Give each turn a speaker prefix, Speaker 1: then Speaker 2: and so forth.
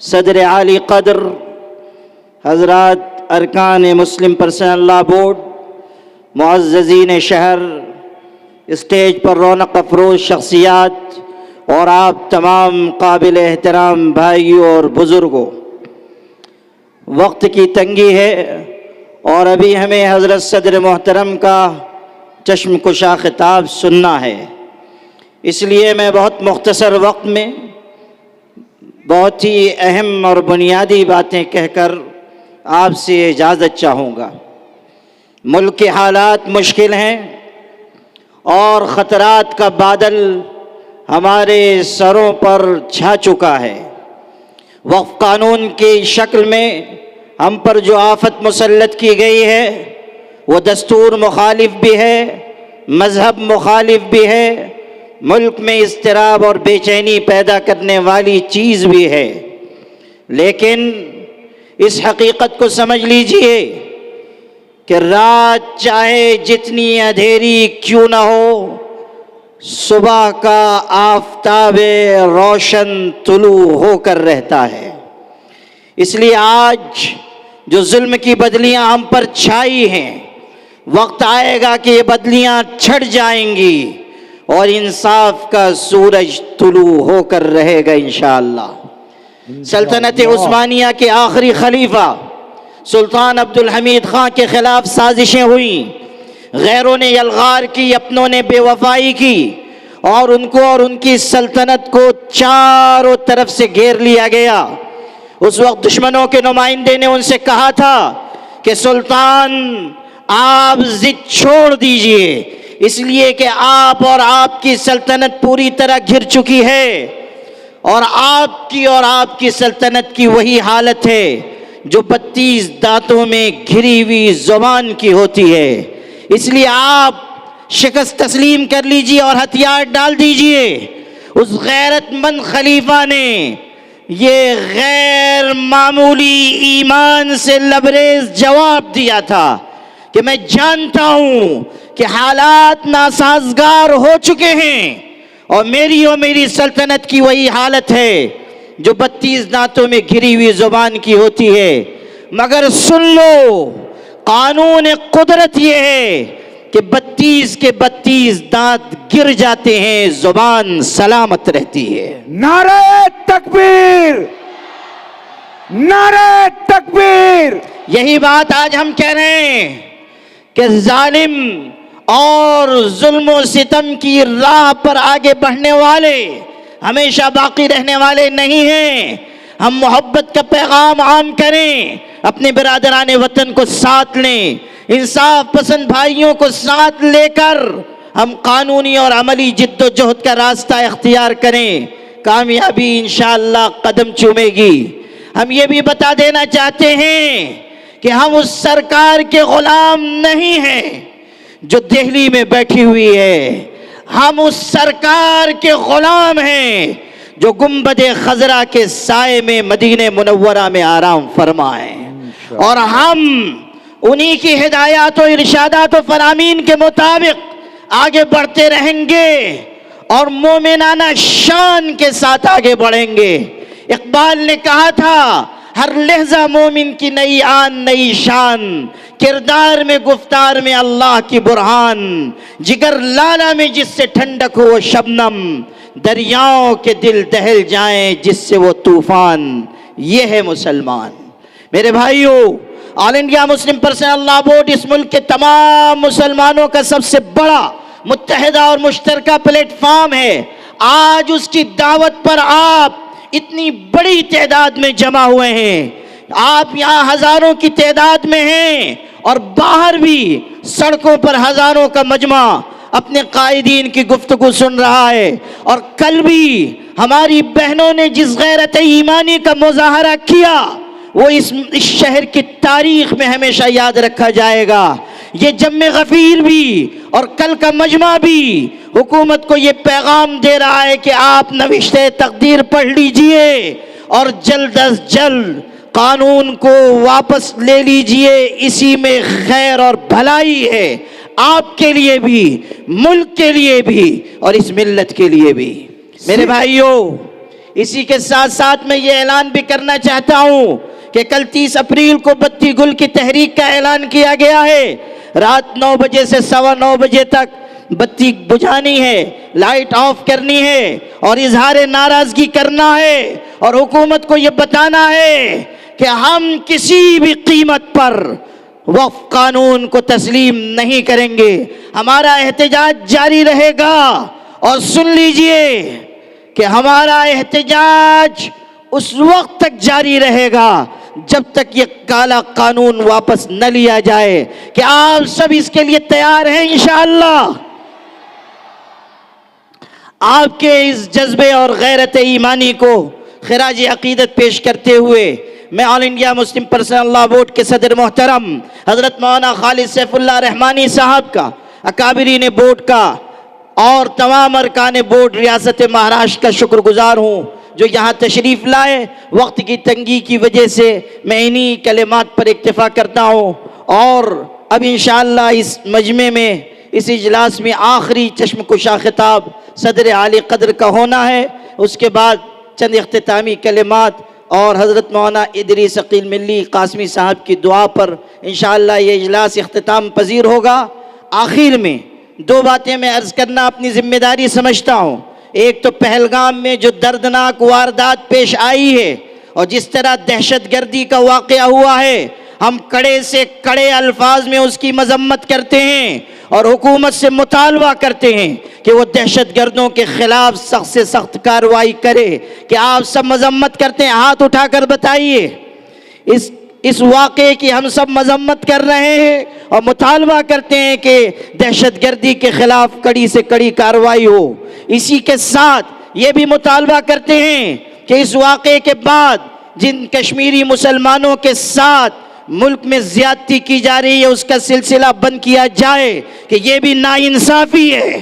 Speaker 1: صدر عالی قدر حضرات ارکان مسلم پرسنل لا بورڈ، معززین شہر، اسٹیج پر رونق افروز شخصیات اور آپ تمام قابل احترام بھائیوں اور بزرگوں، وقت کی تنگی ہے اور ابھی ہمیں حضرت صدر محترم کا چشم کشا خطاب سننا ہے، اس لیے میں بہت مختصر وقت میں بہت ہی اہم اور بنیادی باتیں کہہ کر آپ سے اجازت چاہوں گا۔ ملک کے حالات مشکل ہیں اور خطرات کا بادل ہمارے سروں پر چھا چکا ہے۔ وقف قانون کی شکل میں ہم پر جو آفت مسلط کی گئی ہے وہ دستور مخالف بھی ہے، مذہب مخالف بھی ہے، ملک میں اضطراب اور بے چینی پیدا کرنے والی چیز بھی ہے۔ لیکن اس حقیقت کو سمجھ لیجئے کہ رات چاہے جتنی اندھیری کیوں نہ ہو، صبح کا آفتاب روشن طلوع ہو کر رہتا ہے۔ اس لیے آج جو ظلم کی بدلیاں ہم پر چھائی ہیں، وقت آئے گا کہ یہ بدلیاں چھٹ جائیں گی اور انصاف کا سورج طلوع ہو کر رہے گا انشاءاللہ۔ سلطنت عثمانیہ کے آخری خلیفہ سلطان عبدالحمید خان کے خلاف سازشیں ہوئیں، غیروں نے یلغار کی، اپنوں نے بے وفائی کی اور ان کو اور ان کی سلطنت کو چاروں طرف سے گھیر لیا گیا۔ اس وقت دشمنوں کے نمائندے نے ان سے کہا تھا کہ سلطان آپ ضد چھوڑ دیجئے، اس لیے کہ آپ اور آپ کی سلطنت پوری طرح گھر چکی ہے اور آپ کی سلطنت کی وہی حالت ہے جو 32 دانتوں میں گھری ہوئی زبان کی ہوتی ہے۔ اس لیے آپ شکست تسلیم کر لیجئے اور ہتھیار ڈال دیجئے۔ اس غیرت مند خلیفہ نے یہ غیر معمولی ایمان سے لبریز جواب دیا تھا کہ میں جانتا ہوں کہ حالات ناسازگار ہو چکے ہیں اور میری سلطنت کی وہی حالت ہے جو 32 دانتوں میں گھری ہوئی زبان کی ہوتی ہے، مگر سن لو، قانون قدرت یہ ہے کہ 32 کے 32 دانت گر جاتے ہیں، زبان سلامت رہتی ہے۔
Speaker 2: نعرہ تکبیر! نعرہ تکبیر!
Speaker 1: یہی بات آج ہم کہہ رہے ہیں کہ ظالم اور ظلم و ستم کی راہ پر آگے بڑھنے والے ہمیشہ باقی رہنے والے نہیں ہیں۔ ہم محبت کا پیغام عام کریں، اپنے برادران وطن کو ساتھ لیں، انصاف پسند بھائیوں کو ساتھ لے کر ہم قانونی اور عملی جد و جہد کا راستہ اختیار کریں، کامیابی انشاءاللہ قدم چومے گی۔ ہم یہ بھی بتا دینا چاہتے ہیں کہ ہم اس سرکار کے غلام نہیں ہیں جو دہلی میں بیٹھی ہوئی ہے، ہم اس سرکار کے غلام ہیں جو گنبد خضرا کے سائے میں مدینہ منورہ میں آرام فرمائیں، اور ہم انہی کی ہدایات و ارشادات و فرامین کے مطابق آگے بڑھتے رہیں گے اور مومنانہ شان کے ساتھ آگے بڑھیں گے۔ اقبال نے کہا تھا، ہر لحظہ مومن کی نئی آن نئی شان، کردار میں گفتار میں اللہ کی برہان، جگر لالا میں جس سے ٹھنڈک ہو وہ شبنم، دریاؤں کے دل دہل جائیں جس سے وہ طوفان، یہ ہے مسلمان۔ میرے بھائیوں، آل انڈیا مسلم پرسنل لا بورڈ اس ملک کے تمام مسلمانوں کا سب سے بڑا متحدہ اور مشترکہ پلیٹ فارم ہے۔ آج اس کی دعوت پر آپ اتنی بڑی تعداد میں جمع ہوئے ہیں، آپ یہاں ہزاروں کی تعداد میں ہیں اور باہر بھی سڑکوں پر ہزاروں کا مجمع اپنے قائدین کی گفتگو سن رہا ہے، اور کل بھی ہماری بہنوں نے جس غیرت ایمانی کا مظاہرہ کیا وہ اس شہر کی تاریخ میں ہمیشہ یاد رکھا جائے گا۔ یہ جم غفیر بھی اور کل کا مجمع بھی حکومت کو یہ پیغام دے رہا ہے کہ آپ نوشتہ تقدیر پڑھ لیجئے اور جلد از جلد قانون کو واپس لے لیجئے، اسی میں خیر اور بھلائی ہے، آپ کے لیے بھی، ملک کے لیے بھی اور اس ملت کے لیے بھی۔ میرے بھائیوں، اسی کے ساتھ ساتھ میں یہ اعلان بھی کرنا چاہتا ہوں کہ کل 30 اپریل کو بتی گل کی تحریک کا اعلان کیا گیا ہے۔ رات 9 بجے سے 9:15 بجے تک بتی بجھانی ہے، لائٹ آف کرنی ہے اور اظہار ناراضگی کرنا ہے، اور حکومت کو یہ بتانا ہے کہ ہم کسی بھی قیمت پر وقف قانون کو تسلیم نہیں کریں گے۔ ہمارا احتجاج جاری رہے گا، اور سن لیجئے کہ ہمارا احتجاج اس وقت تک جاری رہے گا جب تک یہ کالا قانون واپس نہ لیا جائے۔ کہ آپ سب اس کے لیے تیار ہیں انشاءاللہ؟ آپ کے اس جذبے اور غیرت ایمانی کو خراج عقیدت پیش کرتے ہوئے میں آل انڈیا مسلم پرسنل لا بورڈ کے صدر محترم حضرت مولانا خالد سیف اللہ رحمانی صاحب کا، اکابرین بورڈ کا اور تمام ارکان بورڈ ریاست مہاراشٹر کا شکر گزار ہوں جو یہاں تشریف لائے۔ وقت کی تنگی کی وجہ سے میں انہی کلمات پر اکتفا کرتا ہوں، اور اب انشاءاللہ اس مجمع میں، اس اجلاس میں آخری چشم کشا خطاب صدر عالی قدر کا ہونا ہے۔ اس کے بعد چند اختتامی کلمات اور حضرت مولانا ادریس عقیل ملی قاسمی صاحب کی دعا پر انشاءاللہ یہ اجلاس اختتام پذیر ہوگا۔ آخر میں 2 باتیں میں عرض کرنا اپنی ذمہ داری سمجھتا ہوں۔ ایک تو پہلگام میں جو دردناک واردات پیش آئی ہے اور جس طرح دہشت گردی کا واقعہ ہوا ہے، ہم کڑے سے کڑے الفاظ میں اس کی مذمت کرتے ہیں اور حکومت سے مطالبہ کرتے ہیں کہ وہ دہشت گردوں کے خلاف سخت سے سخت کارروائی کرے۔ کہ آپ سب مذمت کرتے ہیں؟ ہاتھ اٹھا کر بتائیے۔ اس واقعے کی ہم سب مذمت کر رہے ہیں اور مطالبہ کرتے ہیں کہ دہشت گردی کے خلاف کڑی سے کڑی کارروائی ہو۔ اسی کے ساتھ یہ بھی مطالبہ کرتے ہیں کہ اس واقعے کے بعد جن کشمیری مسلمانوں کے ساتھ ملک میں زیادتی کی جا رہی ہے اس کا سلسلہ بند کیا جائے، کہ یہ بھی ناانصافی ہے۔